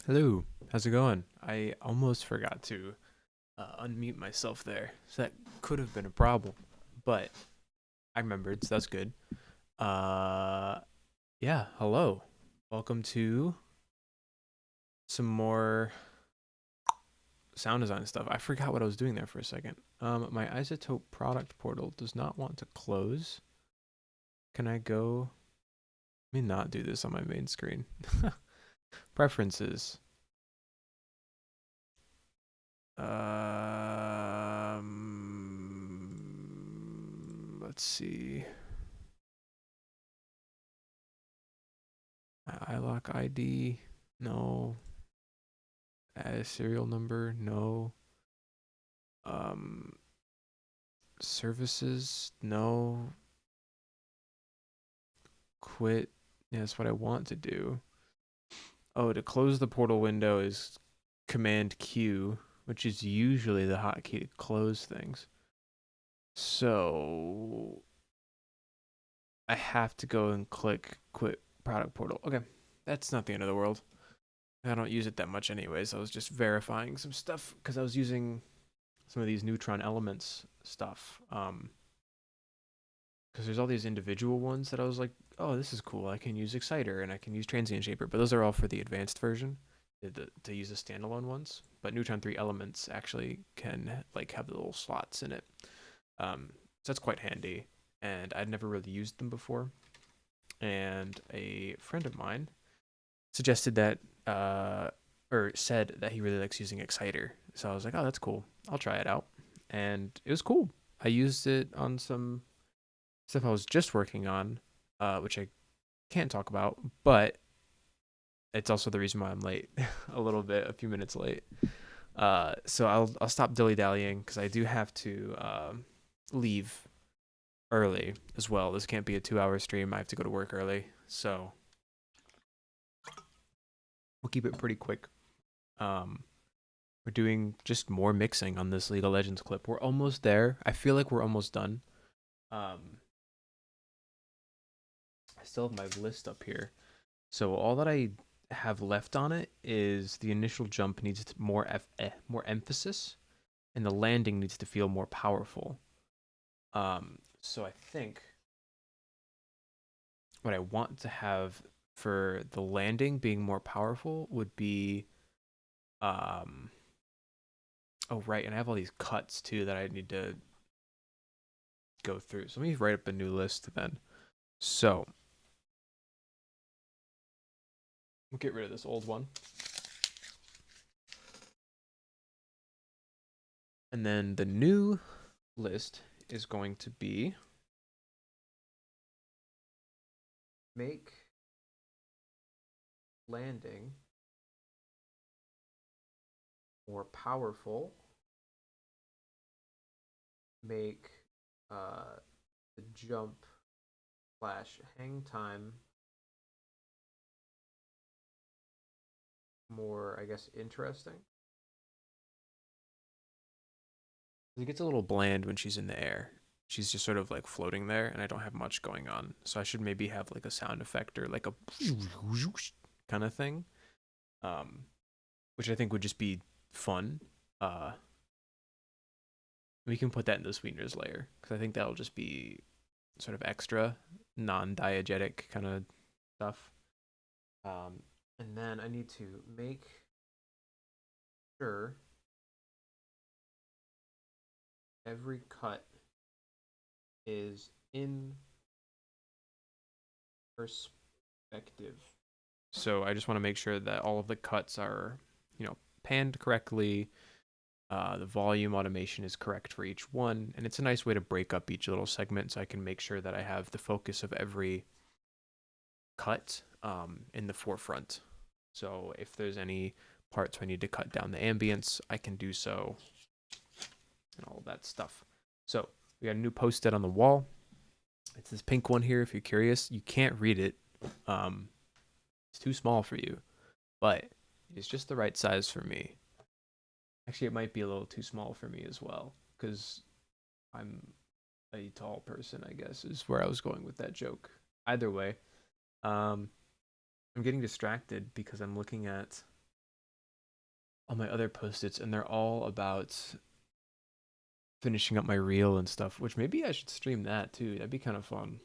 Hello, how's it going? I almost forgot to unmute myself there, so that could have been a problem, but I remembered, so that's good. Uh, yeah, hello. Welcome to some more sound design stuff. I forgot what I was doing there for a second. My iZotope product portal does not want to close. Can I go? Let me not do this on my main screen. Preferences. Let's see. iLock ID, no. Add a serial number, no. Um, Services, no. Quit, yeah, that's what I want to do. Oh, to close the portal window is Command Q, which is usually the hotkey to close things. So I have to go and click Quit Product Portal. Okay, that's not the end of the world. I don't use it that much anyways. I was just verifying some stuff because I was using some of these neutron elements stuff. Because there's all these individual ones that I was like, oh, this is cool. I can use Exciter and I can use Transient Shaper, but those are all for the advanced version to use the standalone ones. But Neutron 3 elements actually can like have the little slots in it. So that's quite handy. And I'd never really used them before. And a friend of mine suggested that, or said that he really likes using Exciter. So I was like, oh, that's cool. I'll try it out. And it was cool. I used it on some stuff I was just working on, which I can't talk about, but it's also the reason why I'm late, a little bit, a few minutes late. So I'll stop dilly dallying because I do have to leave early as well. This can't be a 2 hour stream. I have to go to work early, so we'll keep it pretty quick. Um, we're doing just more mixing on this League of Legends clip. We're almost there. I feel like we're almost done. I still have my list up here. So all that I have left on it is the initial jump needs more emphasis, and the landing needs to feel more powerful. So I think what I want to have for the landing being more powerful would be, um, oh right, and I have all these cuts too that I need to go through. So let me write up a new list then. So we'll get rid of this old one, and then the new list is going to be make landing more powerful, make the jump slash hang time more, I guess, interesting. It gets a little bland when she's in the air. She's just sort of like floating there, and I don't have much going on. So I should maybe have like a sound effect or like a kind of thing, um, which I think would just be fun. Uh, we can put that in the sweeteners layer because I think that'll just be sort of extra, non-diegetic kind of stuff. Um, and then I need to make sure every cut is in perspective. So I just want to make sure that all of the cuts are, panned correctly. The volume automation is correct for each one, and it's a nice way to break up each little segment so I can make sure that I have the focus of every cut in the forefront. So if there's any parts where I need to cut down the ambience, I can do so, and all that stuff. So we got a new post-it on the wall. It's this pink one here. If you're curious, you can't read it. It's too small for you, but it's just the right size for me. Actually, it might be a little too small for me as well, because I'm a tall person, I guess, is where I was going with that joke. Either way, um, I'm getting distracted because I'm looking at all my other post-its, and they're all about finishing up my reel and stuff, which maybe I should stream that too. That'd be kind of fun.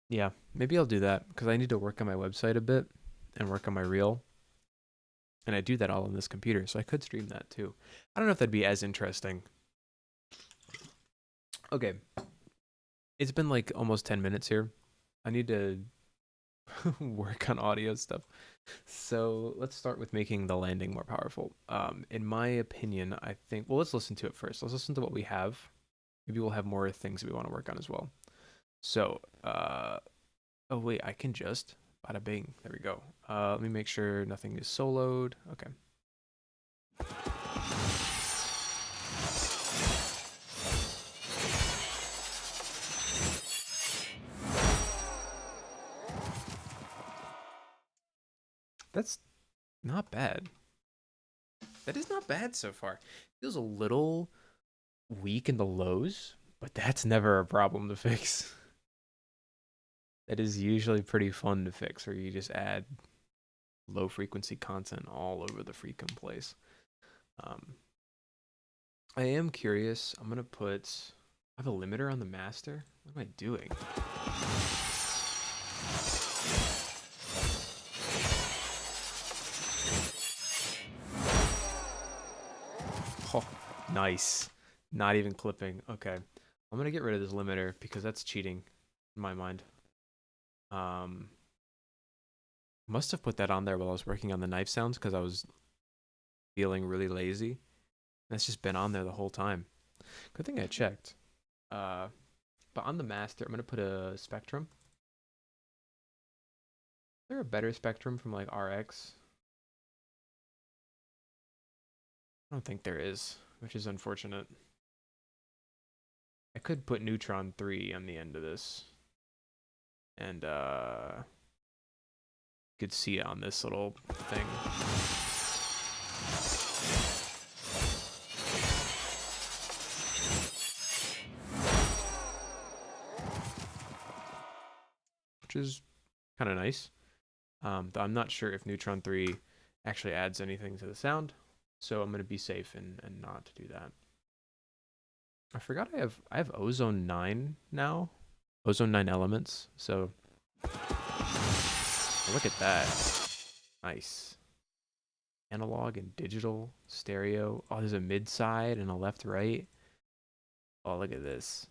Yeah, maybe I'll do that because I need to work on my website a bit and work on my reel. And I do that all on this computer, so I could stream that too. I don't know if that'd be as interesting. Okay, it's been like almost 10 minutes here. I need to work on audio stuff. So let's start with making the landing more powerful. In my opinion, I think, well, let's listen to it first. Let's listen to what we have. Maybe we'll have more things that we want to work on as well. So, oh wait, I can just, bada bing. There we go. Let me make sure nothing is soloed. Okay. That's not bad. That is not bad so far. Feels a little weak in the lows, but that's never a problem to fix. That is usually pretty fun to fix, where you just add low frequency content all over the freaking place. Um, I am curious. I'm gonna put. I have a limiter on the master. What am I doing? Oh, nice. Not even clipping. Okay. I'm gonna get rid of this limiter because that's cheating in my mind. Um, must have put that on there while I was working on the knife sounds because I was feeling really lazy. That's just been on there the whole time. Good thing I checked. Uh, but on the master, I'm gonna put a spectrum. Is there a better spectrum from like RX? I don't think there is, which is unfortunate. I could put Neutron 3 on the end of this. And you could see it on this little thing. Which is kind of nice. I'm not sure if Neutron 3 actually adds anything to the sound, so I'm gonna be safe and not do that. I forgot I have Ozone 9 now. Ozone 9 elements. So look at that. Nice. Analog and digital stereo. Oh, there's a mid side and a left right. Oh, look at this.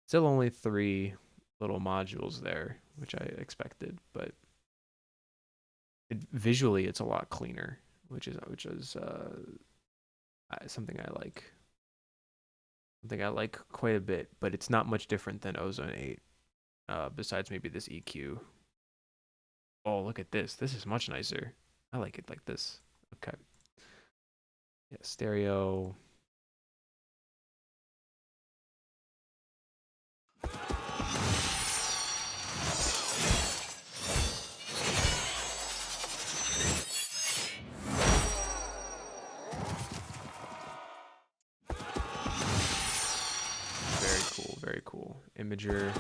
Still only 3 little modules there, which I expected, but visually it's a lot cleaner, which is something I like. Something I like quite a bit, but it's not much different than Ozone 8. Besides maybe this EQ. Oh, look at this. This is much nicer. I like it like this. Okay. Yeah, stereo. Very cool, very cool. Imager.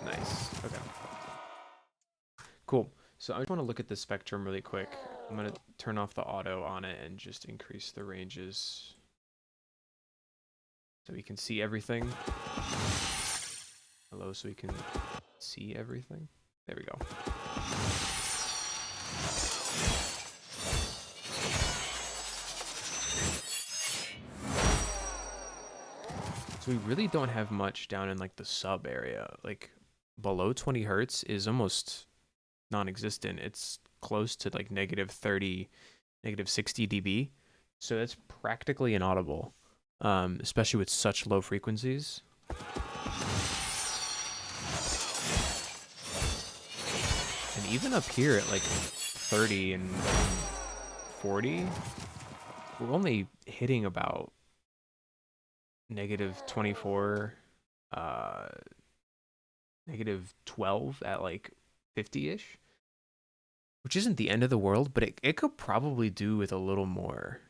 Nice. Okay. Cool. So I just want to look at the spectrum really quick. I'm going to turn off the auto on it and just increase the ranges so we can see everything. Hello, so we can see everything. There we go. So we really don't have much down in like the sub area. Like below 20 hertz is almost non-existent. It's close to like negative 30, negative 60 dB. So that's practically inaudible, especially with such low frequencies. And even up here at like 30 and 40, we're only hitting about negative 24, negative 12 at like 50-ish, which isn't the end of the world, but it could probably do with a little more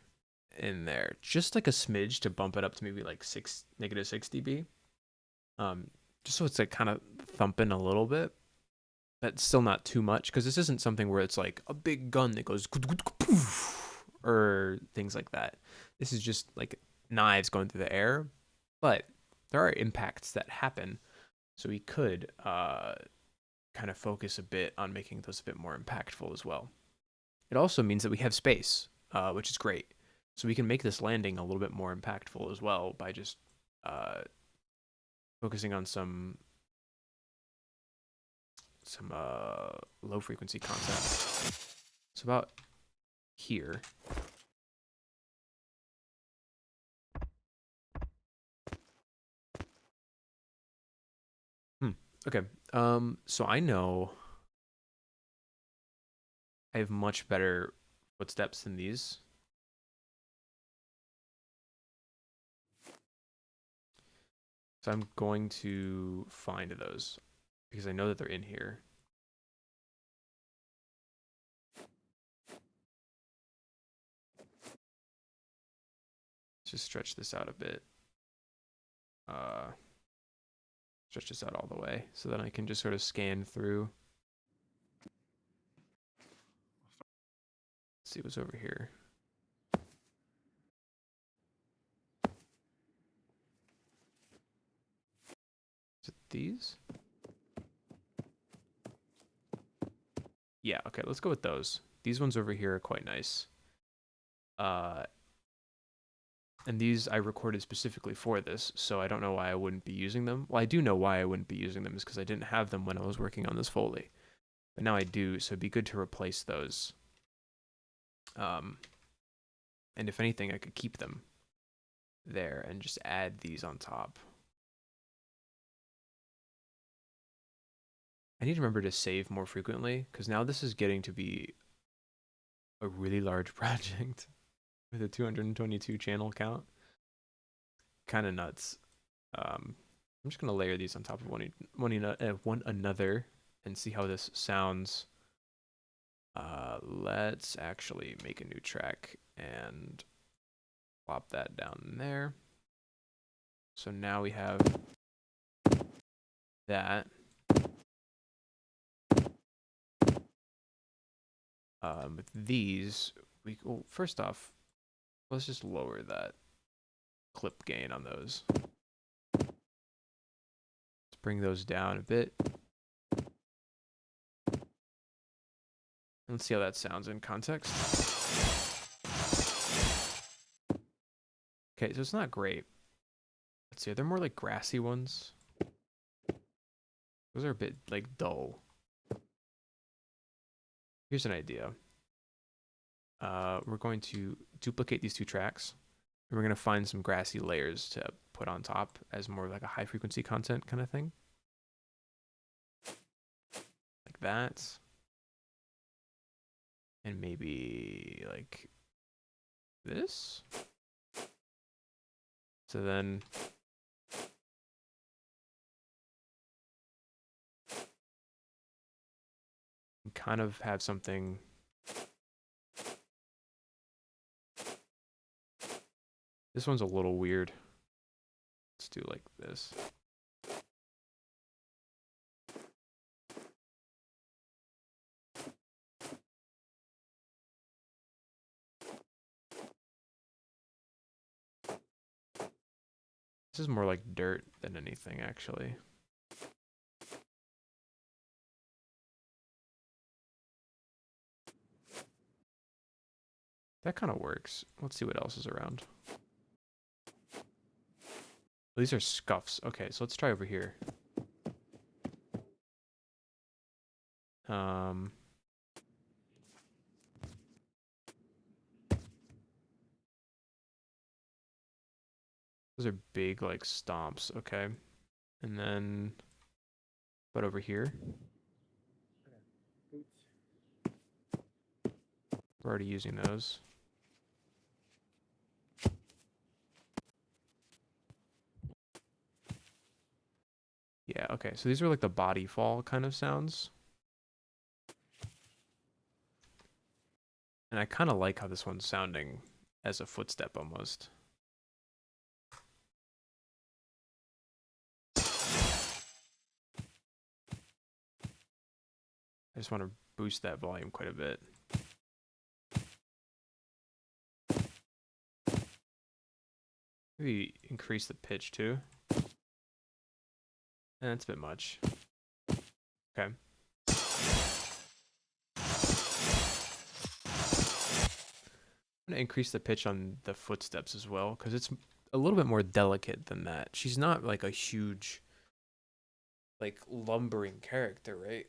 in there. Just like a smidge to bump it up to maybe like negative 6 dB. Just so it's like kind of thumping a little bit. That's still not too much because this isn't something where it's like a big gun that goes or things like that. This is just like knives going through the air, but there are impacts that happen. So we could kind of focus a bit on making those a bit more impactful as well. It also means that we have space, which is great. So we can make this landing a little bit more impactful as well by just focusing on some low frequency content. So about here. Okay. So I know I have much better footsteps than these. So I'm going to find those because I know that they're in here. Let's just stretch this out a bit. Stretch this out all the way so that I can just sort of scan through. Let's see what's over here. Is it these? Yeah, okay, let's go with those. These ones over here are quite nice. And these I recorded specifically for this, so I don't know why I wouldn't be using them. Well, I do know why I wouldn't be using them is because I didn't have them when I was working on this Foley. But now I do, so it'd be good to replace those. And if anything, I could keep them there and just add these on top. I need to remember to save more frequently because now this is getting to be a really large project with a 222 channel count. Kind of nuts. I'm just gonna layer these on top of one another and see how this sounds. Let's actually make a new track and plop that down there. So now we have that. With these, well, first off, let's just lower that clip gain on those. Let's bring those down a bit. Let's see how that sounds in context. Okay, so it's not great. Let's see, are there more like grassy ones? Those are a bit like dull. Here's an idea. We're going to duplicate these two tracks. We're gonna find some grassy layers to put on top as more like a high frequency content kind of thing. Like that. And maybe like this. So then kind of have something. This one's a little weird. Let's do like this. This is more like dirt than anything, actually. That kind of works. Let's see what else is around. These are scuffs. Okay, so let's try over here. Um, those are big, like, stomps. Okay. And then, but over here, we're already using those. Yeah, okay. So these are like the body fall kind of sounds. And I kind of like how this one's sounding as a footstep almost. I just want to boost that volume quite a bit. Maybe increase the pitch too. That's a bit much. Okay. I'm gonna increase the pitch on the footsteps as well, because it's a little bit more delicate than that. She's not like a huge, like, lumbering character, right?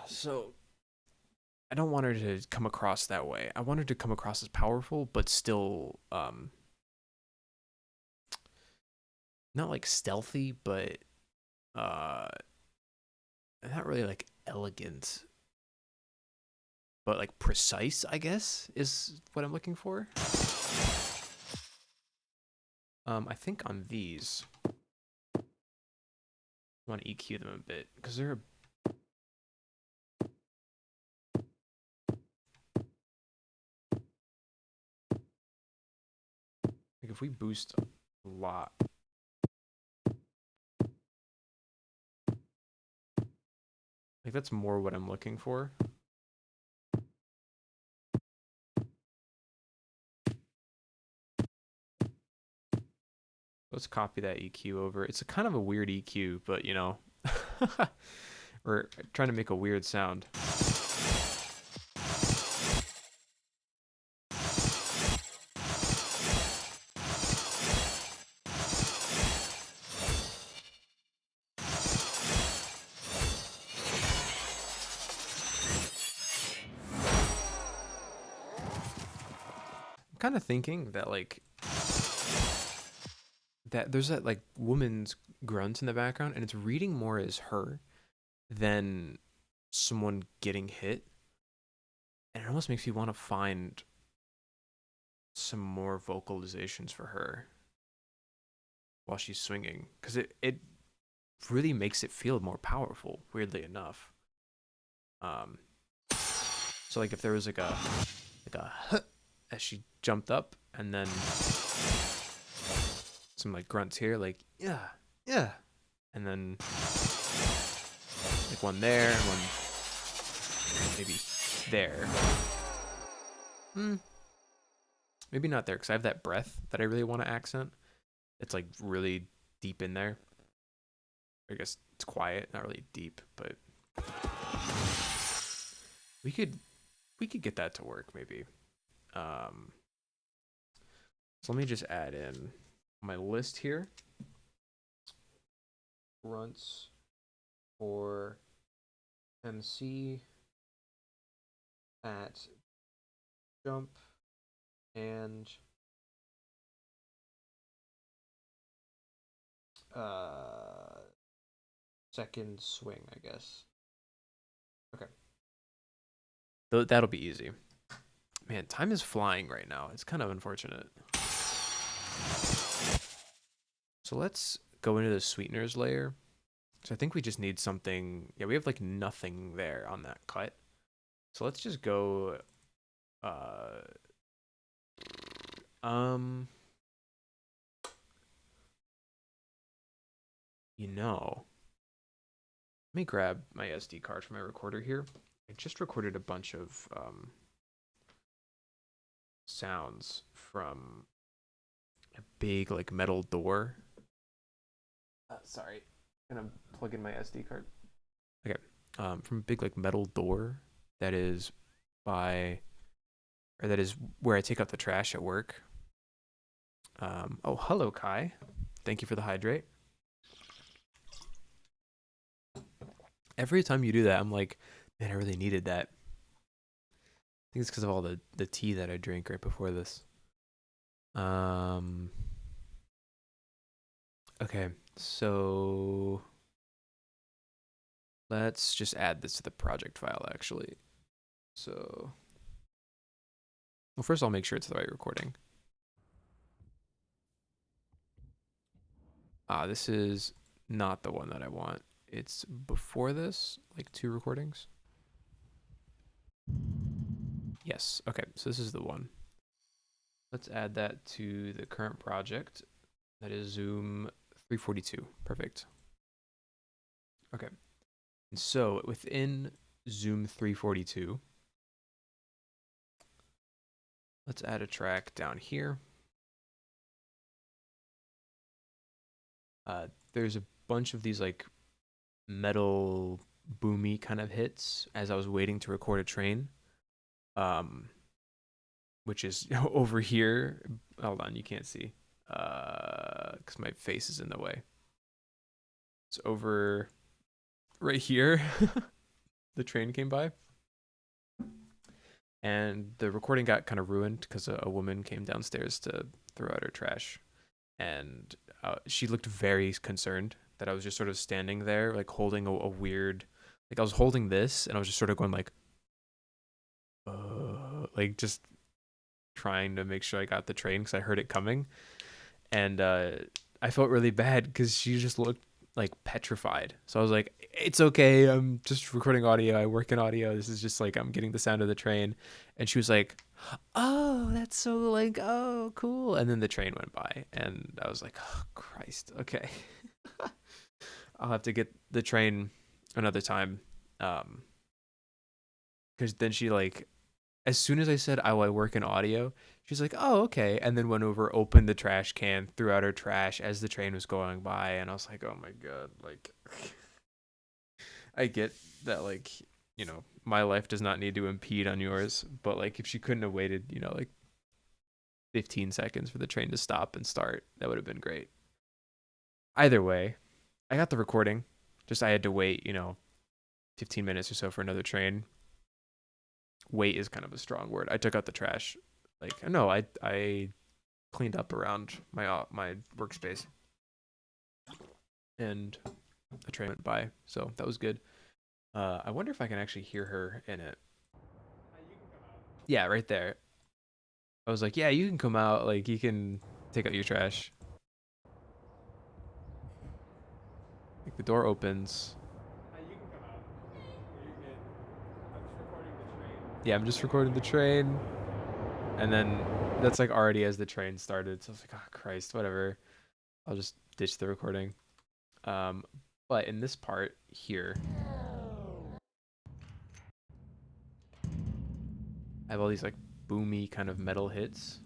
So I don't want her to come across that way. I want her to come across as powerful, but still, not like stealthy, but uh, not really like elegant, but like precise, I guess, is what I'm looking for. I think on these, I want to EQ them a bit because they're like, if we boost a lot, like that's more what I'm looking for. Let's copy that EQ over. It's a kind of a weird EQ, but you know, we're trying to make a weird sound. I'm kind of thinking that like that there's that like woman's grunt in the background, and it's reading more as her than someone getting hit, and it almost makes me want to find some more vocalizations for her while she's swinging, because it really makes it feel more powerful, weirdly enough. Um, so like if there was like a as she jumped up, and then some like grunts here, like yeah, yeah, and then like one there, and one maybe there. Maybe not there, because I have that breath that I really want to accent. It's like really deep in there. I guess it's quiet, not really deep, but we could get that to work maybe. Um, so let me just add in my list here. Grunts for MC at jump and second swing, I guess. Okay. That'll be easy. Man, time is flying right now. It's kind of unfortunate. So let's go into the sweeteners layer. So I think we just need something. Yeah, we have like nothing there on that cut. So let's just go um you know, let me grab my SD card from my recorder here. I just recorded a bunch of sounds from a big like metal door. Sorry, I'm gonna plug in my SD card. Okay, from a big like metal door that is by, or that is where I take out the trash at work. Oh, hello, Kai. Thank you for the hydrate. Every time you do that, I'm like, man, I really needed that. I think it's because of all the tea that I drank right before this. Okay, so let's just add this to the project file, actually. So, well, first I'll make sure it's the right recording. This is not the one that I want. It's before this, like 2 recordings. Yes, okay, so this is the one. Let's add that to the current project. That is Zoom 342. Perfect. Okay. And so within Zoom 342, let's add a track down here. There's a bunch of these like metal boomy kind of hits as I was waiting to record a train. Which is over here. Hold on, you can't see. Because my face is in the way. It's over right here. The train came by. And the recording got kind of ruined because a woman came downstairs to throw out her trash. And she looked very concerned that I was just sort of standing there, like holding a weird, like I was holding this and I was just sort of going like just trying to make sure I got the train because I heard it coming. And I felt really bad because she just looked like petrified. So I was like, it's okay. I'm just recording audio. I work in audio. This is just like, I'm getting the sound of the train. And she was like, oh, that's so like, oh, cool. And then the train went by and I was like, oh, Christ. Okay. I'll have to get the train another time. Because then she like, as soon as I said, oh, I work in audio, she's like, oh, okay. And then went over, opened the trash can, threw out her trash as the train was going by. And I was like, oh my God. Like, I get that, like, you know, my life does not need to impede on yours. But, like, if she couldn't have waited, you know, like 15 seconds for the train to stop and start, that would have been great. Either way, I got the recording. Just I had to wait, you know, 15 minutes or so for another train. Wait is kind of a strong word. I took out the trash. Like, no, I cleaned up around my workspace, and a train went by, so that was good. I wonder if I can actually hear her in it. Yeah, right there. I was like, yeah, you can come out. Like, you can take out your trash. Like, the door opens. Yeah, I'm just recording the train. And then that's like already as the train started. So I was like, oh, Christ, whatever. I'll just ditch the recording. But in this part here, I have all these like boomy kind of metal hits.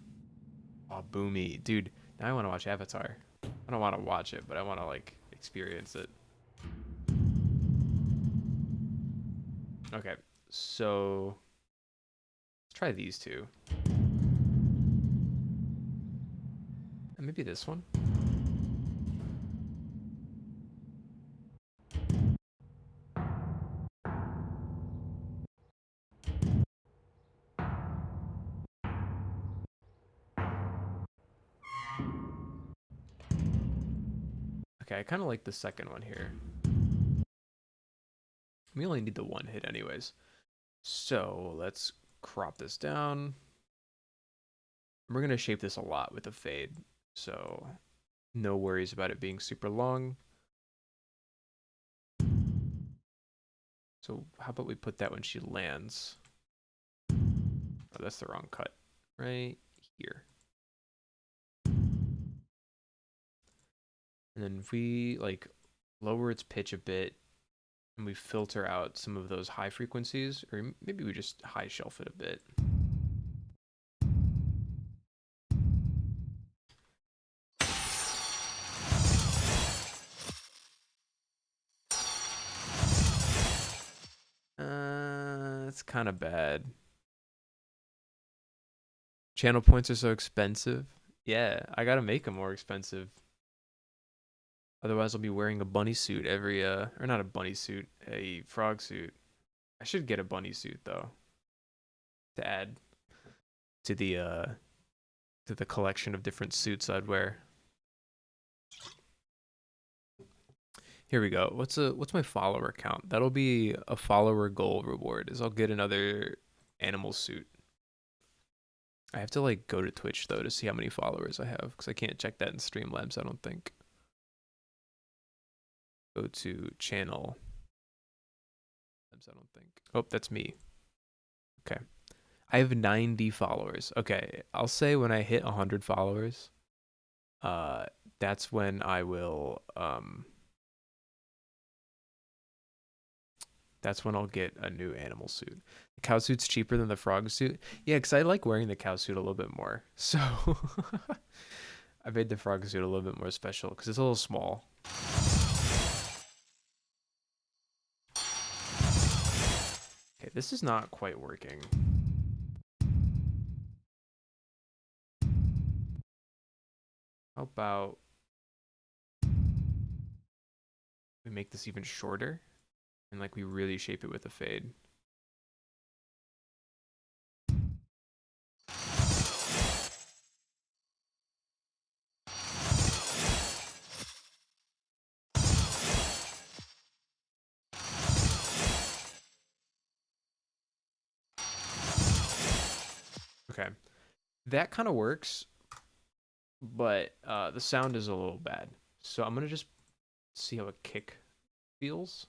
Oh, boomy. Dude, now I want to watch Avatar. I don't want to watch it, but I want to like experience it. Okay, so let's try these two. And maybe this one. Okay, I kind of like the second one here. We only need the one hit anyways. So let's crop this down. We're going to shape this a lot with a fade. So no worries about it being super long. So how about we put that when she lands? Oh, that's the wrong cut. Right here. And then if we like lower its pitch a bit and we filter out some of those high frequencies, or maybe we just high shelf it a bit. It's kind of bad. Channel points are so expensive. Yeah, I gotta make them more expensive. Otherwise, I'll be wearing a bunny suit every or not a bunny suit, a frog suit. I should get a bunny suit though to add to the collection of different suits I'd wear. Here we go. What's my follower count? That'll be a follower goal reward. Is I'll get another animal suit. I have to like go to Twitch though to see how many followers I have because I can't check that in Streamlabs, I don't think. Go to channel. I don't think. Oh, that's me. Okay. I have 90 followers. Okay, I'll say when I hit 100 followers, that's when I will that's when I'll get a new animal suit. The cow suit's cheaper than the frog suit. Yeah, because I like wearing the cow suit a little bit more. So I made the frog suit a little bit more special because it's a little small. Okay, this is not quite working. How about we make this even shorter and like we really shape it with a fade? Okay, that kind of works, but the sound is a little bad. So I'm gonna just see how a kick feels.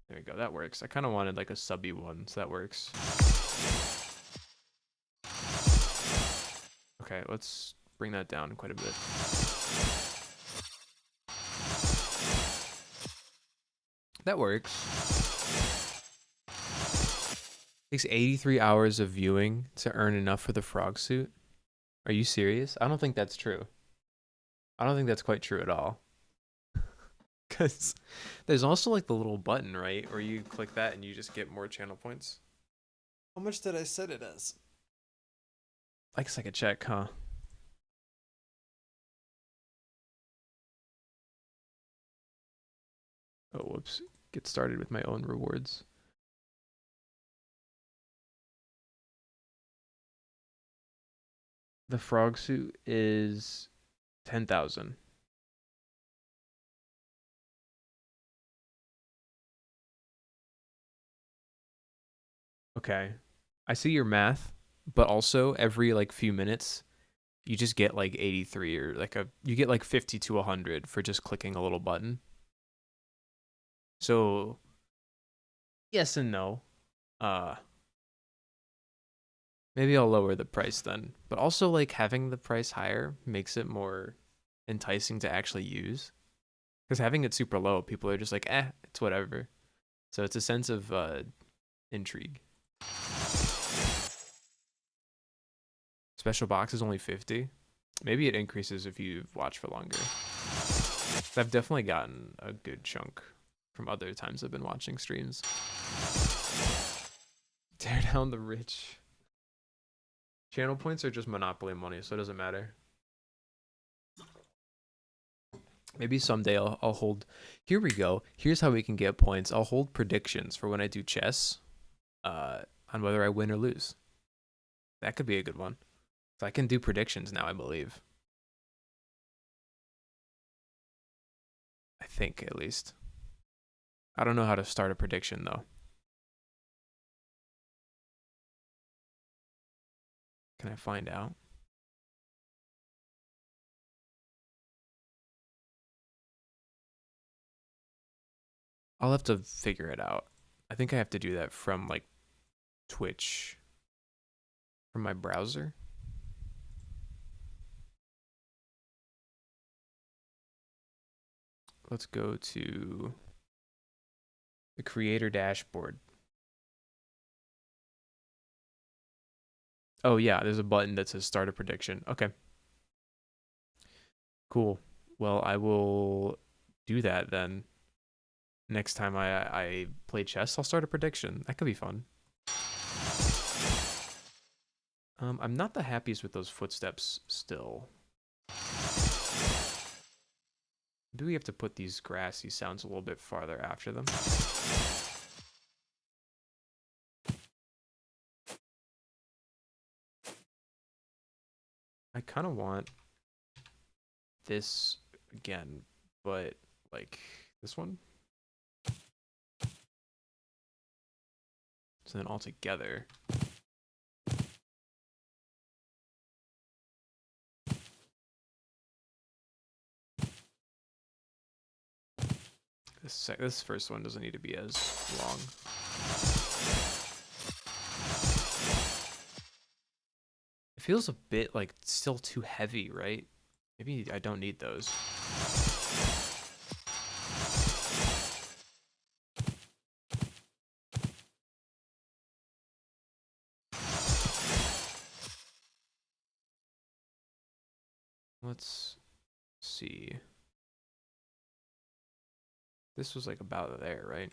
There we go, that works. I kind of wanted like a subby one, so that works. Okay, let's bring that down quite a bit. That works. Takes 83 hours of viewing to earn enough for the frog suit. Are you serious? I don't think that's true. I don't think that's quite true at all. Because there's also like the little button, right? Where you click that and you just get more channel points. How much did I set it as? I guess I could check, huh? Oh, whoops. Get started with my own rewards. The frog suit is 10,000. Okay. I see your math, but also every like few minutes you just get like 83 or like you get like 50 to 100 for just clicking a little button. So, yes and no. Uh Maybe I'll lower the price then. But also like having the price higher makes it more enticing to actually use. Cuz having it super low, people are just like, it's whatever." So it's a sense of intrigue. Special box is only 50. Maybe it increases if you watch for longer. I've definitely gotten a good chunk from other times I've been watching streams. Tear down the rich. Channel points are just monopoly money, so it doesn't matter. Maybe someday I'll hold. Here we go. Here's how we can get points. I'll hold predictions for when I do chess, on whether I win or lose. That could be a good one. So I can do predictions now, I believe. I think, at least. I don't know how to start a prediction, though. Can I find out? I'll have to figure it out. I think I have to do that from, like, Twitch, from my browser. Let's go to the creator dashboard. Oh, yeah, there's a button that says start a prediction. Okay. Cool. Well, I will do that then. Next time I play chess, I'll start a prediction. That could be fun. I'm not the happiest with those footsteps still. Do we have to put these grassy sounds a little bit farther after them? I kind of want this again, but like this one. So then all together. This first one doesn't need to be as long. It feels a bit like still too heavy, right? Maybe I don't need those. Let's see. This was like about there, right?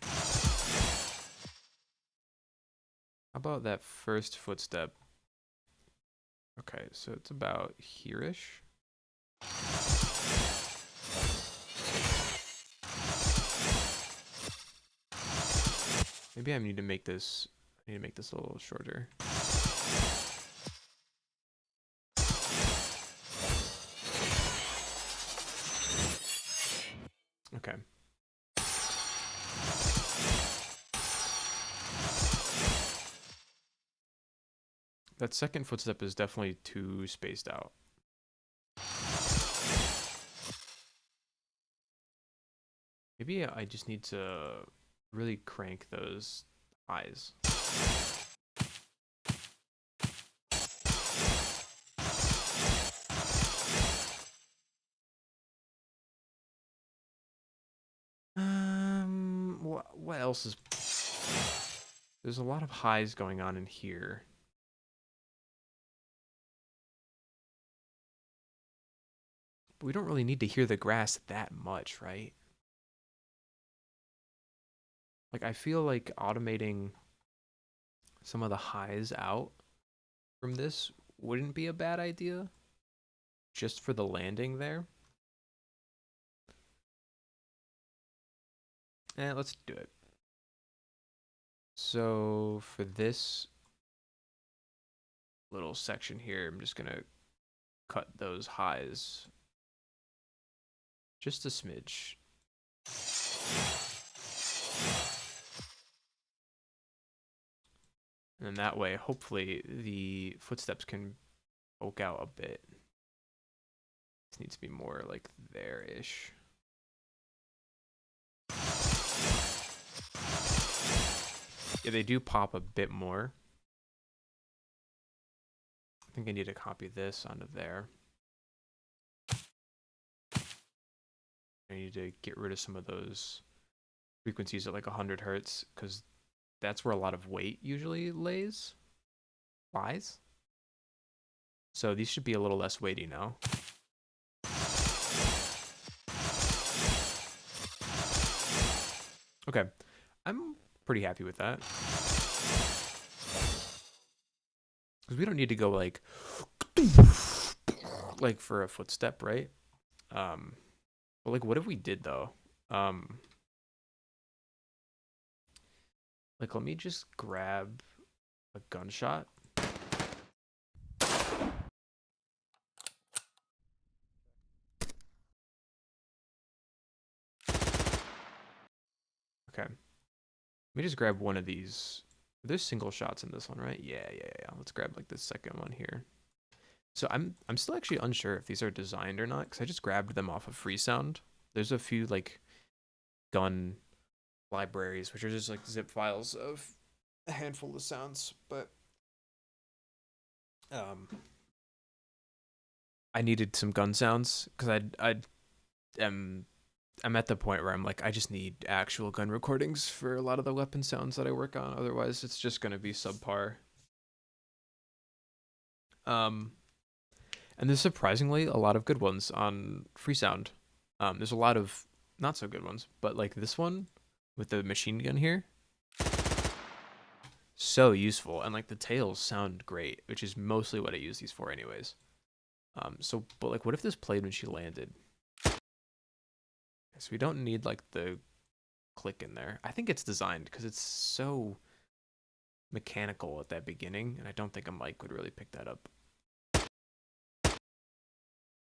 How about that first footstep? Okay, so it's about here-ish. Maybe I need to make this a little shorter. Okay. That second footstep is definitely too spaced out. Maybe I just need to really crank those highs. What else is... There's a lot of highs going on in here. But we don't really need to hear the grass that much, right? Like, I feel like automating some of the highs out from this wouldn't be a bad idea. Just for the landing there. Let's do it. So for this little section here, I'm just gonna cut those highs just a smidge. And then that way, hopefully, the footsteps can poke out a bit. This needs to be more like there-ish. Yeah, they do pop a bit more. I think I need to copy this onto there. I need to get rid of some of those frequencies at like 100 hertz because that's where a lot of weight usually lies. So these should be a little less weighty now. Okay, I'm pretty happy with that. Because we don't need to go like for a footstep, right? But like what if we did though? Like let me just grab a gunshot Okay. Let me just grab one of these. There's single shots in this one, right? Yeah. Let's grab like the second one here. So I'm still actually unsure if these are designed or not because I just grabbed them off of Freesound. There's a few like gun libraries which are just like zip files of a handful of sounds, but um I needed some gun sounds because I am I'm at the point where I'm like I just need actual gun recordings for a lot of the weapon sounds that I work on. Otherwise, it's just gonna be subpar. Um, and there's surprisingly a lot of good ones on Freesound. There's a lot of not so good ones, but like this one with the machine gun here, so useful, and like the tails sound great, which is mostly what I use these for, anyways. So but like, what if this played when she landed? So we don't need like the click in there. I think it's designed because it's so mechanical at that beginning, and I don't think a mic would really pick that up.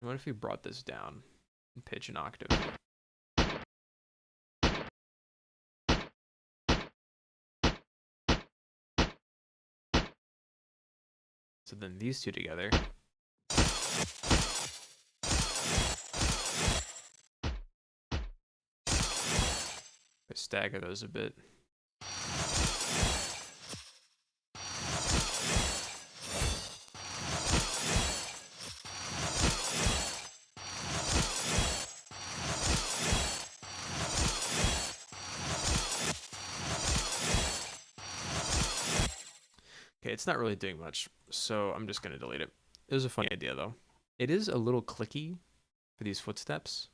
What if we brought this down and pitch an octave? So then these two together. I stagger those a bit. Okay, it's not really doing much, so I'm just going to delete it. It was a funny idea, though. It is a little clicky for these footsteps.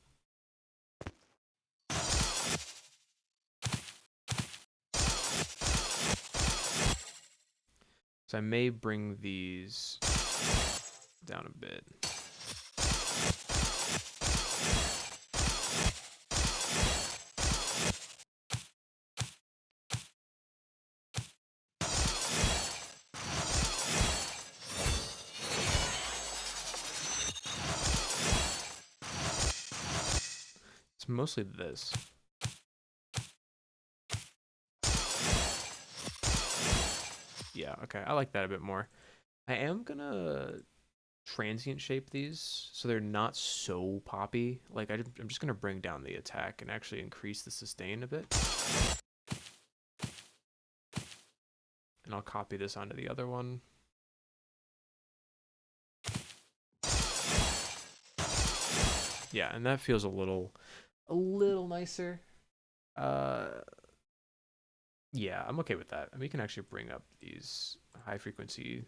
So I may bring these down a bit. It's mostly this. Yeah, okay, I like that a bit more. I am gonna transient shape these so they're not so poppy. Like I'm just gonna bring down the attack and actually increase the sustain a bit. And I'll copy this onto the other one. Yeah, and that feels a little nicer. Yeah, I'm okay with that. And we can actually bring up these high frequency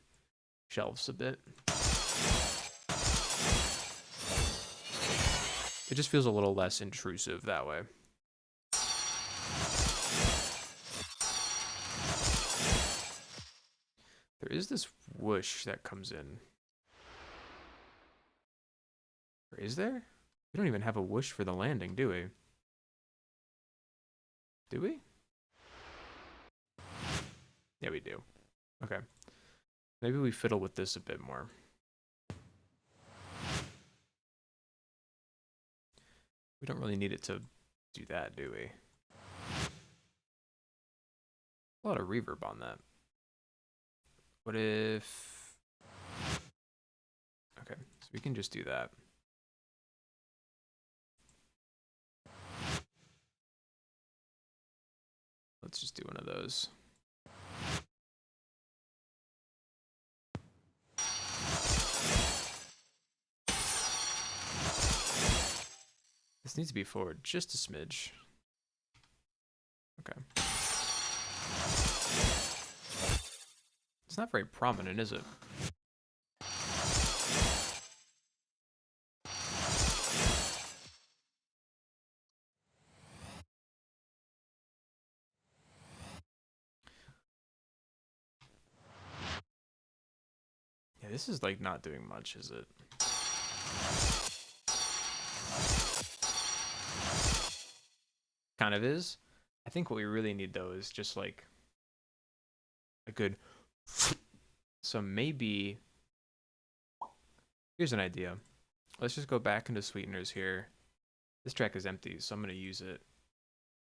shelves a bit. It just feels a little less intrusive that way. There is this whoosh that comes in. Or is there? We don't even have a whoosh for the landing, do we? Do we? Yeah, we do. Okay. Maybe we fiddle with this a bit more. We don't really need it to do that, do we? A lot of reverb on that. What if... Okay, so we can just do that. Let's just do one of those. This needs to be forward just a smidge. Okay. It's not very prominent, is it? Yeah, this is like not doing much, is it? Kind of is. I think what we really need though is just like a good... So maybe... Here's an idea. Let's just go back into sweeteners here. This track is empty, so I'm going to use it.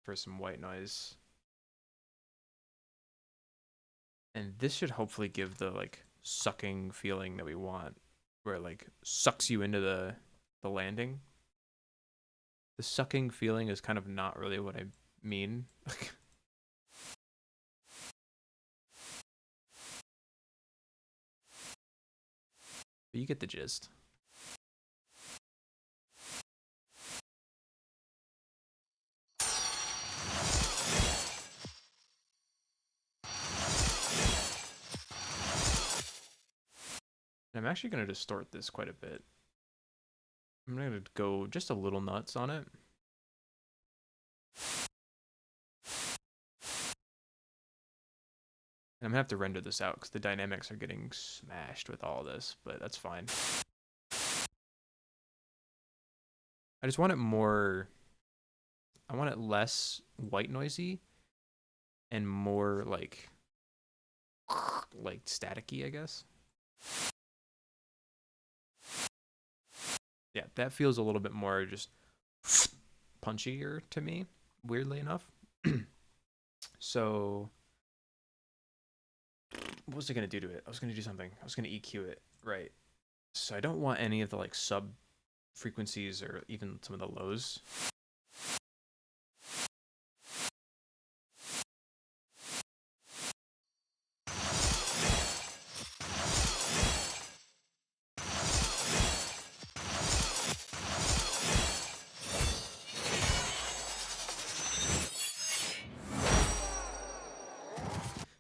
for some white noise. And this should hopefully give the like sucking feeling that we want, where it like sucks you into the landing. The sucking feeling is kind of not really what I mean. But you get the gist. And I'm actually going to distort this quite a bit. I'm going to go just a little nuts on it. And I'm gonna have to render this out because the dynamics are getting smashed with all this, but that's fine. I just want it more, I want it less white noisy and more like staticky, I guess. Yeah, that feels a little bit more just punchier to me, weirdly enough. So what was I gonna do to it? I was gonna do something. I was gonna EQ it, right? So I don't want any of the like sub frequencies or even some of the lows.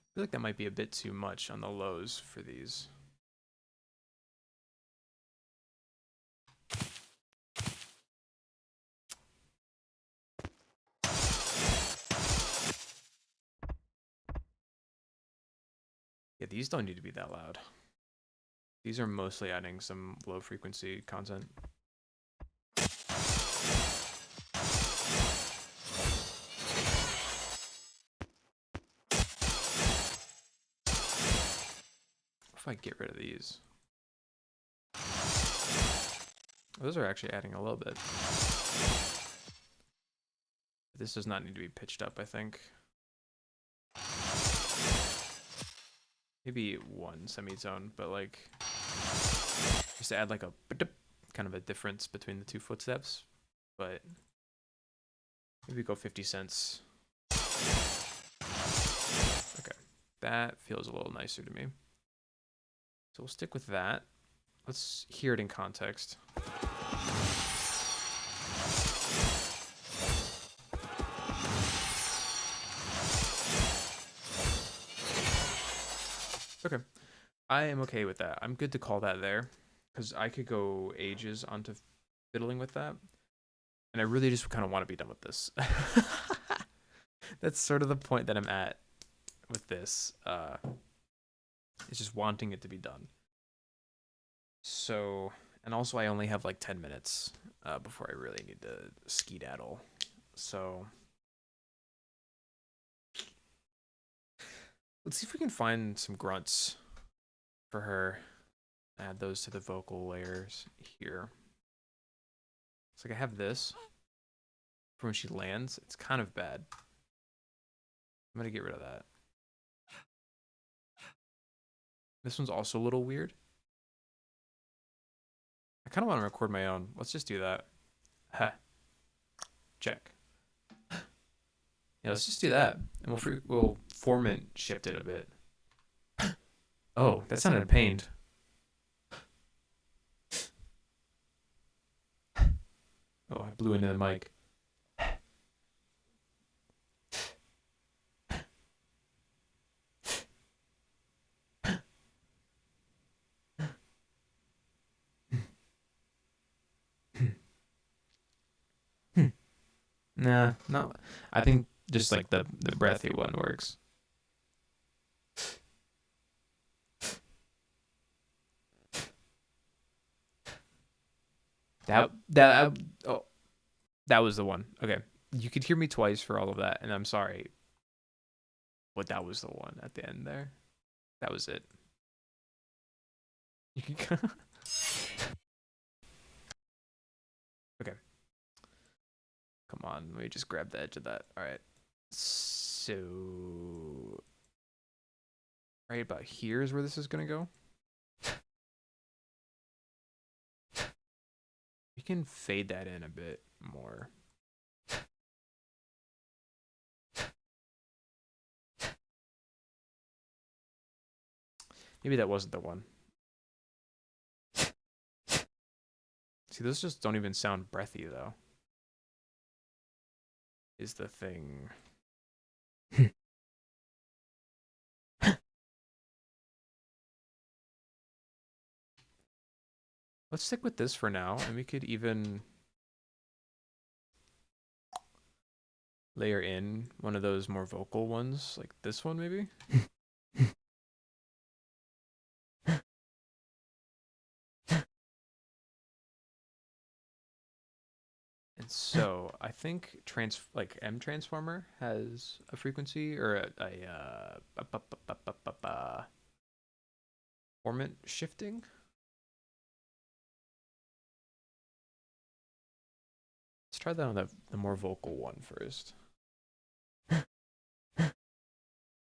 I feel like that might be a bit too much on the lows for these. Yeah, these don't need to be that loud. These are mostly adding some low frequency content. If I get rid of these. Those are actually adding a little bit. This does not need to be pitched up, I think. Maybe one semitone, but like just to add like a kind of a difference between the two footsteps. But maybe go 50 cents. Okay, that feels a little nicer to me. So we'll stick with that. Let's hear it in context. Okay, I am okay with that. I'm good to call that there because I could go ages onto fiddling with that. And I really just kind of want to be done with this. That's sort of the point that I'm at with this. It's just wanting it to be done. So, and also I only have like 10 minutes before I really need to skedaddle. So let's see if we can find some grunts for her. Add those to the vocal layers here. It's like I have this for when she lands. It's kind of bad. I'm gonna get rid of that. This one's also a little weird. I kind of want to record my own. Let's just do that. Ha. Check. Yeah, let's just do that, and we'll format shift it a bit. Oh, that sounded pained. Oh, I blew into the mic. Nah, no. I think just like the breathy one works. Oh, that was the one. Okay, you could hear me twice for all of that, and I'm sorry, but that was the one at the end there. That was it. Okay. Come on, let me just grab the edge of that. All right. So right about here is where this is gonna go. We can fade that in a bit more. Maybe that wasn't the one. See, those just don't even sound breathy though. Is the thing. Let's stick with this for now, and we could even layer in one of those more vocal ones, like this one maybe. And so I think M transformer has a frequency or a formant shifting. Let's try that on the more vocal one first.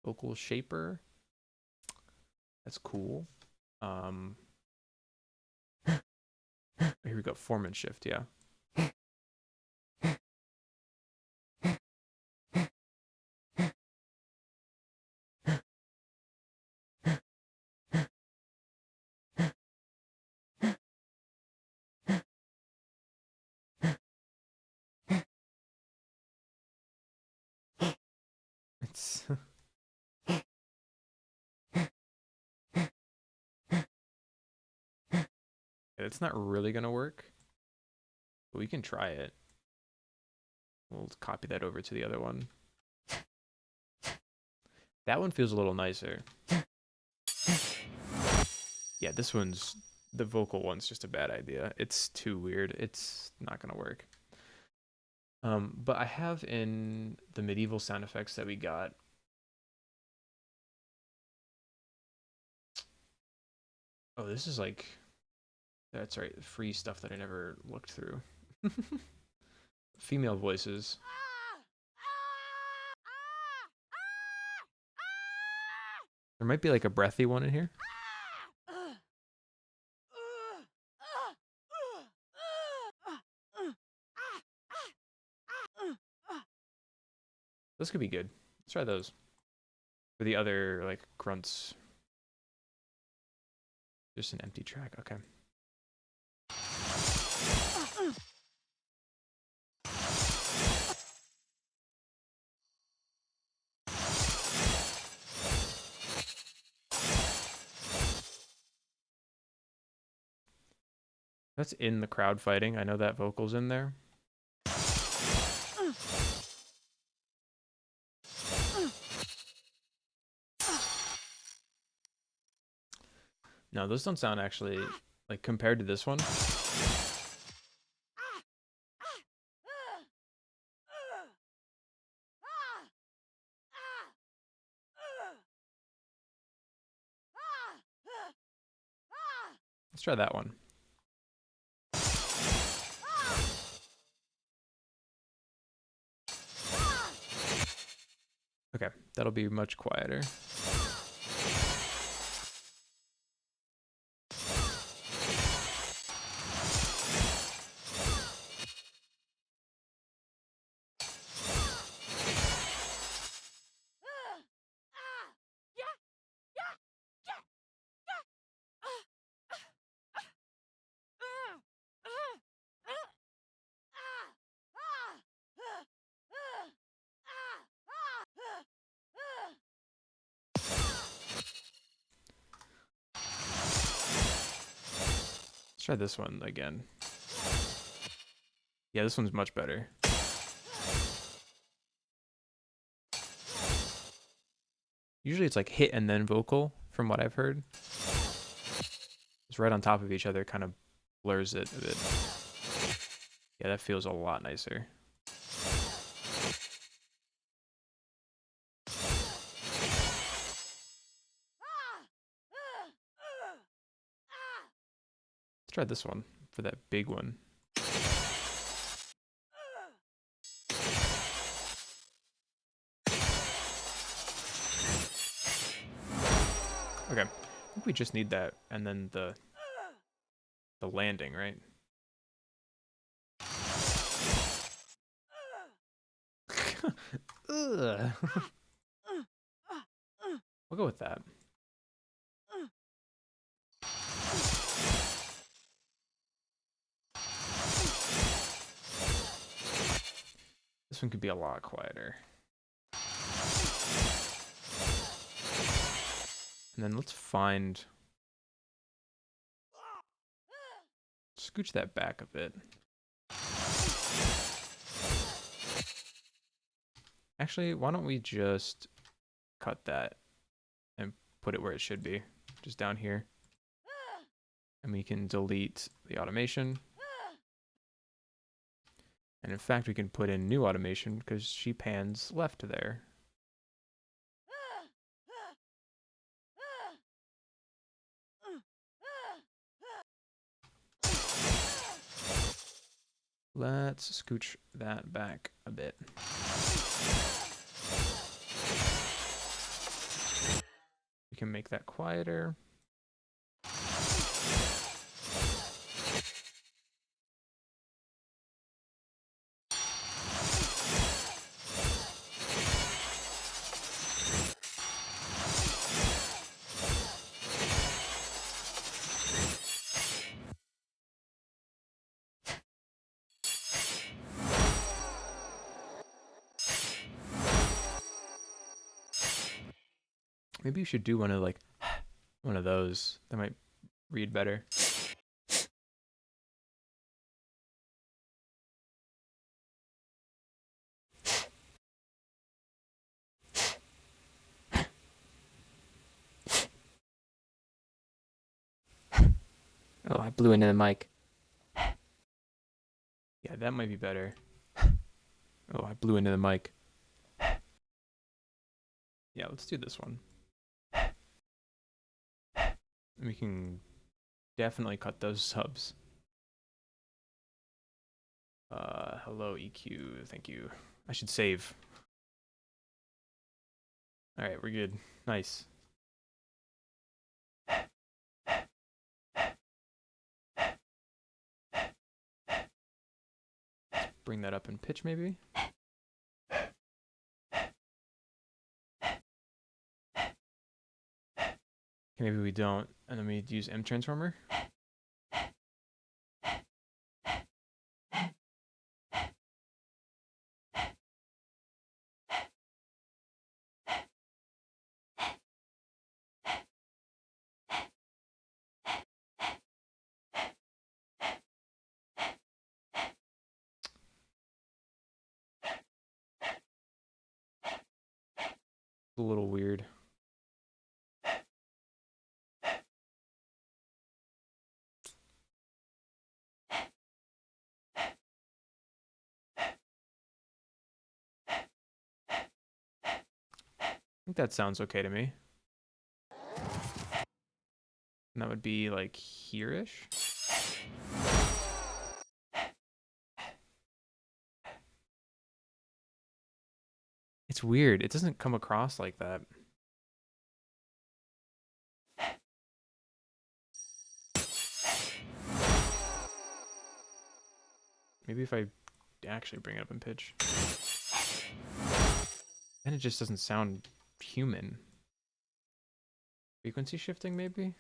Vocal shaper. That's cool. Here we go. Formant shift. Yeah. It's it's not really gonna work, but we can try it. We'll copy that over to the other one. That one feels a little nicer. Yeah, the vocal one's just a bad idea. It's too weird. It's not gonna work. But I have in the medieval sound effects that we got. Oh, this is like, that's right, free stuff that I never looked through. Female voices. There might be like a breathy one in here. Those could be good. Let's try those. For the other like grunts. Just an empty track. Okay. That's in the crowd fighting. I know that vocal's in there. No, those don't sound actually like compared to this one. Let's try that one. Okay, that'll be much quieter. Let's try this one again. Yeah, this one's much better. Usually it's like hit and then vocal, from what I've heard. It's right on top of each other, kind of blurs it a bit. Yeah, that feels a lot nicer. Let's try this one for that big one. think we just need that, and then the landing, right? Ugh. We'll go with that. This one could be a lot quieter. And then let's find... Scooch that back a bit. Actually, why don't we just cut that and put it where it should be, just down here. And we can delete the automation. And in fact, we can put in new automation because she pans left there. Let's scooch that back a bit. We can make that quieter. Maybe you should do one of those. That might read better. Oh, I blew into the mic. Yeah, that might be better. Oh, I blew into the mic. Yeah, let's do this one. We can definitely cut those subs. Hello EQ, thank you. I should save. All right, we're good. Nice. Let's bring that up in pitch maybe. Okay, maybe we don't, and then we use M transformer. A little weird. I think that sounds okay to me. And that would be like here-ish. It's weird. It doesn't come across like that. Maybe if I actually bring it up in pitch. Then it just doesn't sound human. Frequency shifting, maybe?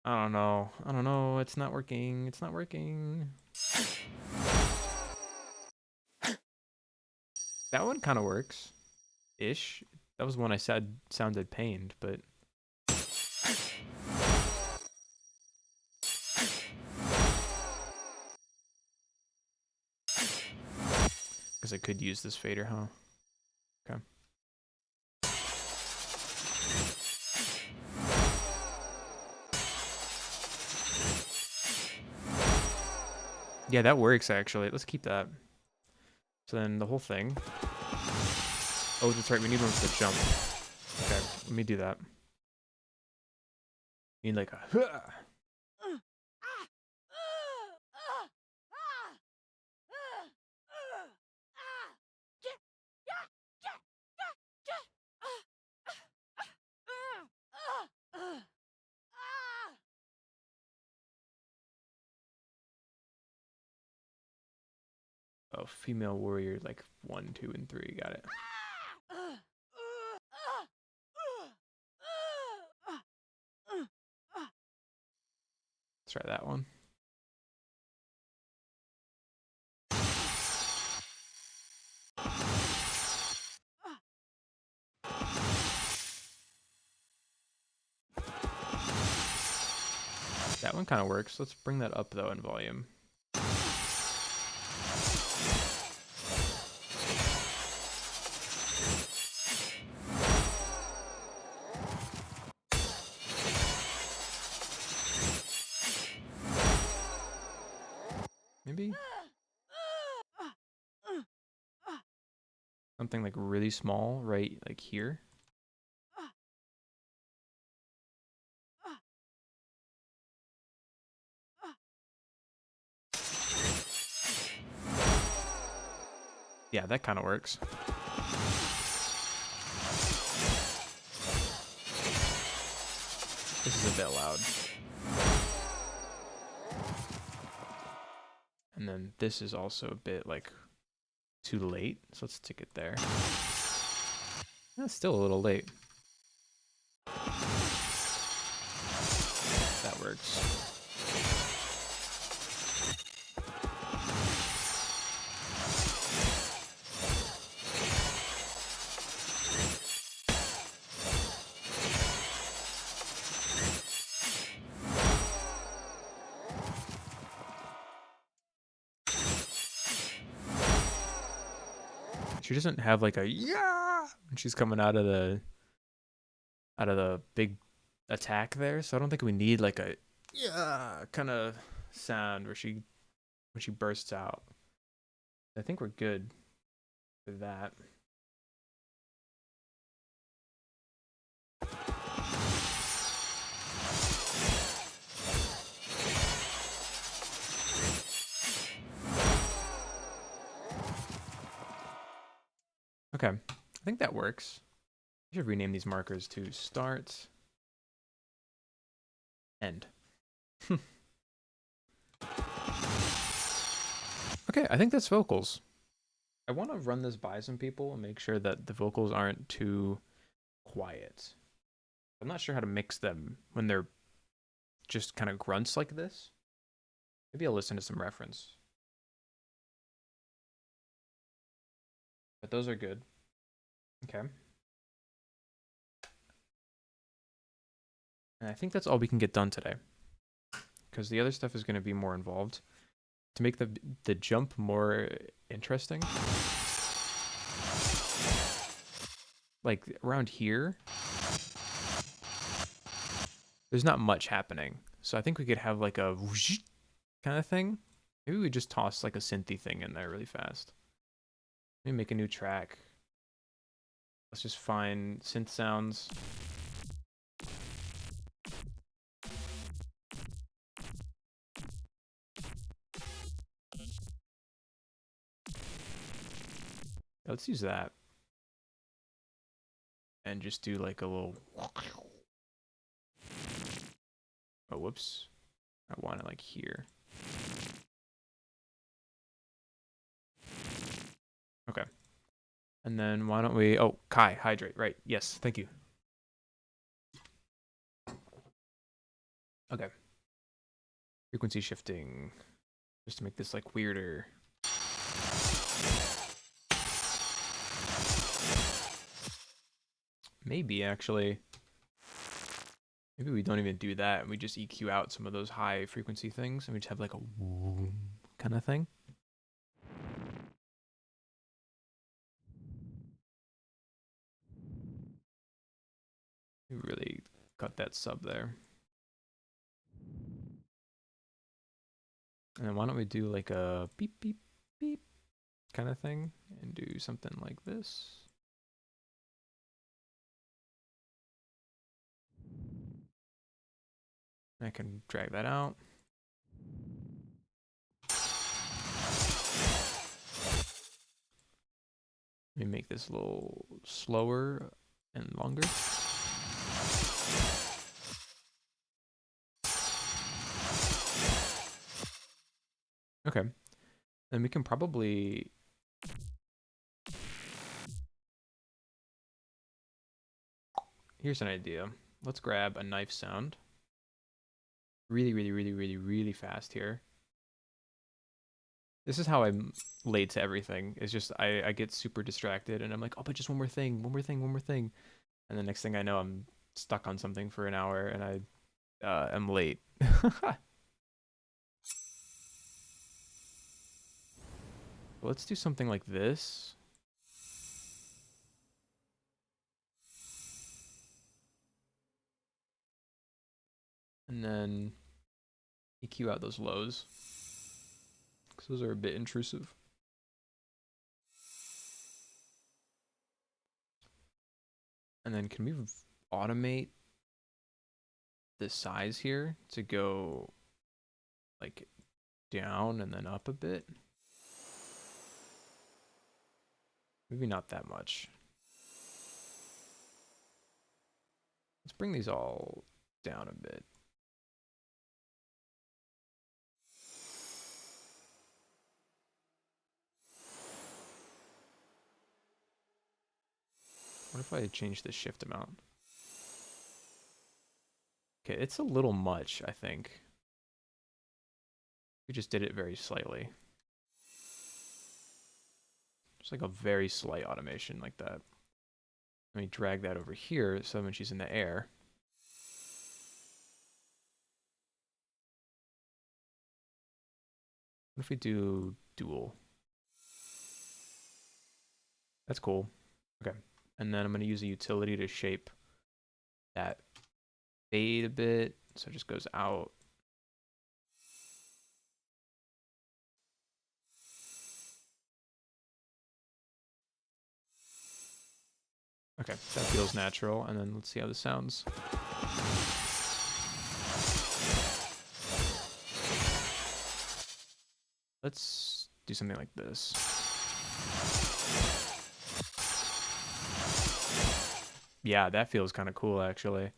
I don't know. I don't know. It's not working. It's not working. That one kind of works. Ish. That was one I said sounded pained, but... Because I could use this fader, huh? Okay. Yeah, that works actually. Let's keep that. So then the whole thing. Oh, that's right. We need one for the jump. Okay, let me do that. We need like a... female warrior, like 1, 2, and 3. Got it. Let's try that one. That one kind of works. Let's bring that up though in volume. Maybe something like really small, right? Like here. Yeah, that kind of works. This is a bit loud. And then this is also a bit like too late. So let's stick it there. That's still a little late. That works. She doesn't have like a yeah when she's coming out of the big attack there, so I don't think we need like a yeah kind of sound where when she bursts out. I think we're good with that. Okay, I think that works. I should rename these markers to start, end. Okay, I think that's vocals. I want to run this by some people and make sure that the vocals aren't too quiet. I'm not sure how to mix them when they're just kind of grunts like this. Maybe I'll listen to some reference. But those are good. Okay. And I think that's all we can get done today, because the other stuff is going to be more involved. To make the jump more interesting, like around here, there's not much happening. So I think we could have like a whoosh kind of thing. Maybe we just toss like a synthy thing in there really fast. Maybe make a new track. Let's just find synth sounds. Let's use that. And just do like a little... Oh, whoops. I want it like here. Okay. And then why don't we... Oh, Kai, hydrate. Right. Yes, thank you. Okay. Frequency shifting. Just to make this like weirder. Maybe actually. Maybe we don't even do that and we just EQ out some of those high frequency things and we just have like a whoom kind of thing. We really got that sub there. And then why don't we do like a beep, beep, beep kind of thing and do something like this. I can drag that out. Let me make this a little slower and longer. Okay. Then we can probably here's an idea. Let's grab a knife sound. Really, really, really, really, really fast here. This is how I'm late to everything. It's just I get super distracted and I'm like, oh, but just one more thing, one more thing, one more thing. And the next thing I know, I'm stuck on something for an hour and I am late. Let's do something like this. And then EQ out those lows, because those are a bit intrusive. And then can we automate the size here to go like down and then up a bit? Maybe not that much. Let's bring these all down a bit. What if I change the shift amount? Okay, it's a little much, I think. We just did it very slightly. Just like a very slight automation like that. Let me drag that over here so when she's in the air. What if we do dual? That's cool. Okay. And then I'm going to use a utility to shape that fade a bit. So it just goes out. Okay, that feels natural. And then let's see how this sounds. Let's do something like this. Yeah, that feels kind of cool, actually.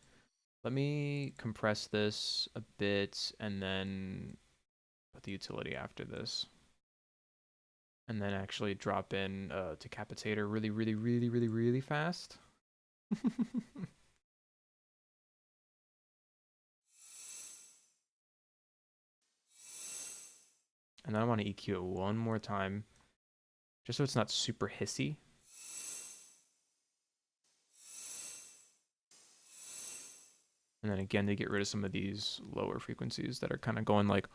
Let me compress this a bit and then put the utility after this. And then actually drop in Decapitator really, really, really, really, really fast. And then I want to EQ it one more time, just so it's not super hissy. And then again, to get rid of some of these lower frequencies that are kind of going like...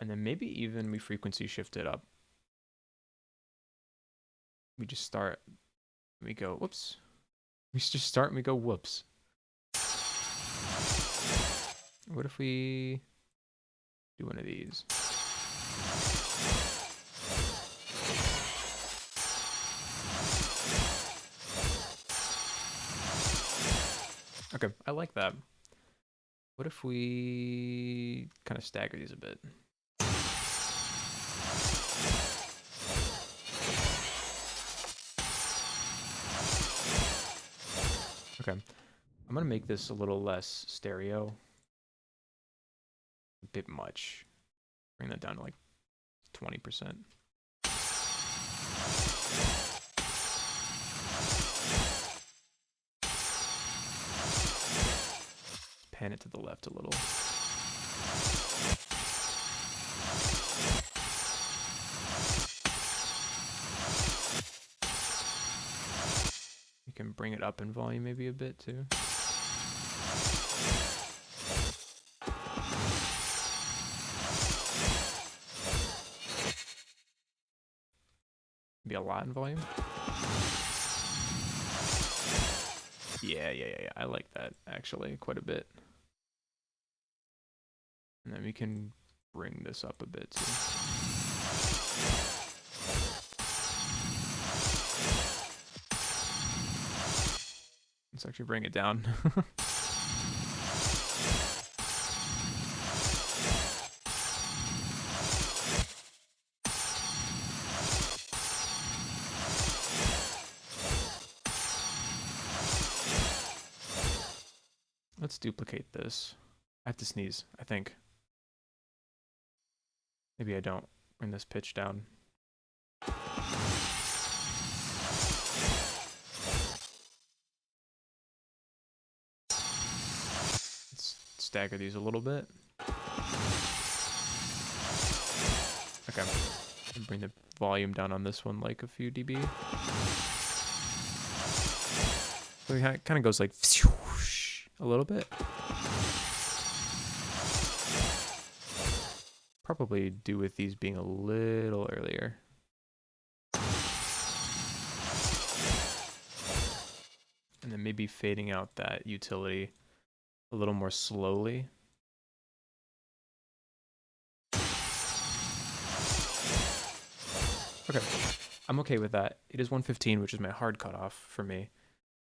And then maybe even we frequency shift it up. We just start, we go, whoops. We just start and we go, whoops. What if we do one of these? Okay, I like that. What if we kind of stagger these a bit? Okay, I'm gonna make this a little less stereo. A bit much. Bring that down to like 20%. Pan it to the left a little. You can bring it up in volume maybe a bit too. Be a lot in volume. Yeah. I like that actually quite a bit. And then we can bring this up a bit too. Let's actually bring it down. Let's duplicate this. I have to sneeze, I think. Maybe I don't bring this pitch down. Let's stagger these a little bit. Okay. And bring the volume down on this one like a few dB. So it kind of goes like a little bit. Probably do with these being a little earlier. And then maybe fading out that utility a little more slowly. Okay, I'm okay with that. It is 115, which is my hard cutoff for me,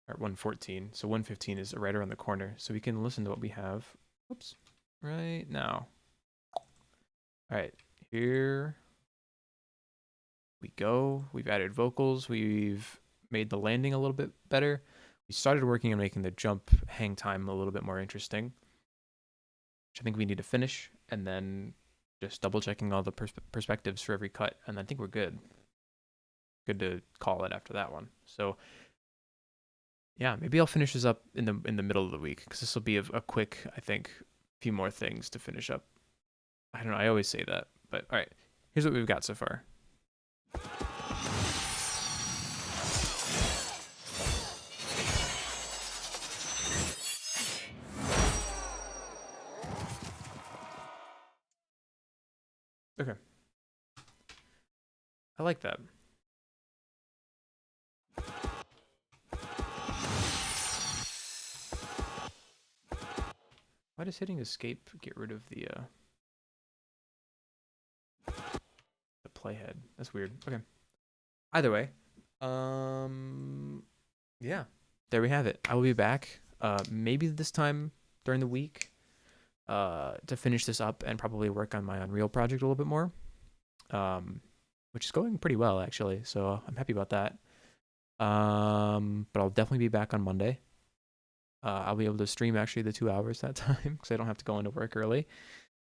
or 114. So 115 is right around the corner. So we can listen to what we have. Oops, right now. All right, here we go. We've added vocals. We've made the landing a little bit better. We started working on making the jump hang time a little bit more interesting, which I think we need to finish, and then just double checking all the perspectives for every cut, and I think we're good. Good to call it after that one. So yeah, maybe I'll finish this up in the middle of the week, because this will be a quick, I think, few more things to finish up. I don't know, I always say that, but all right, here's what we've got so far. Okay. I like that. Why does hitting escape get rid of the playhead? That's weird. Okay. Either way, yeah, there we have it. I will be back, maybe this time during the week, to finish this up and probably work on my Unreal project a little bit more, which is going pretty well actually. So I'm happy about that. But I'll definitely be back on Monday. I'll be able to stream actually the 2 hours that time because I don't have to go into work early.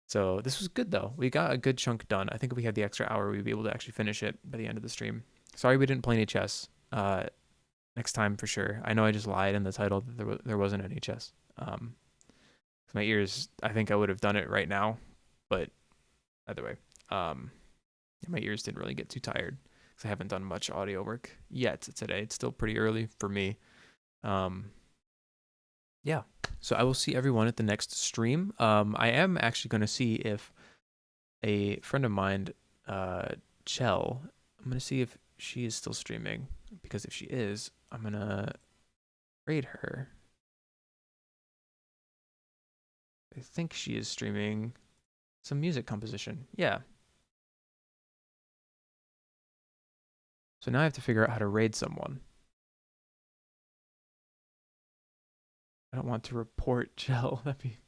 So this was good though. We got a good chunk done. I think if we had the extra hour, we'd be able to actually finish it by the end of the stream. Sorry we didn't play any chess. Next time for sure. I know I just lied in the title that there wasn't any chess. My ears, I think I would have done it right now, but either way, my ears didn't really get too tired because I haven't done much audio work yet today. It's still pretty early for me. Yeah, so I will see everyone at the next stream. I am actually going to see if a friend of mine, Chell, I'm going to see if she is still streaming, because if she is, I'm going to raid her. I think she is streaming some music composition. Yeah. So now I have to figure out how to raid someone. I don't want to report Chell. That'd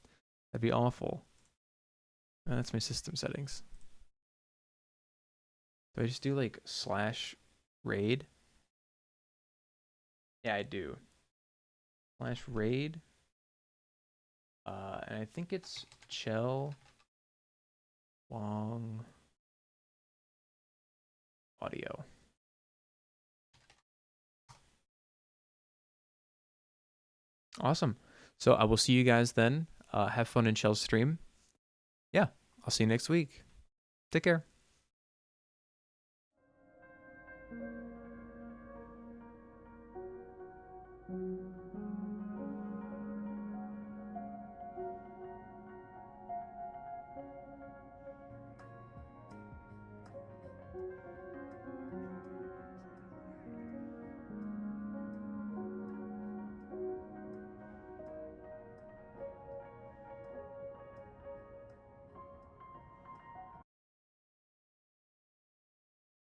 be awful. That's my system settings. Do I just do like /raid? Yeah, I do. /raid. And I think it's Chell Wong Audio. Awesome. So I will see you guys then. Have fun in Chell's stream. Yeah, I'll see you next week. Take care.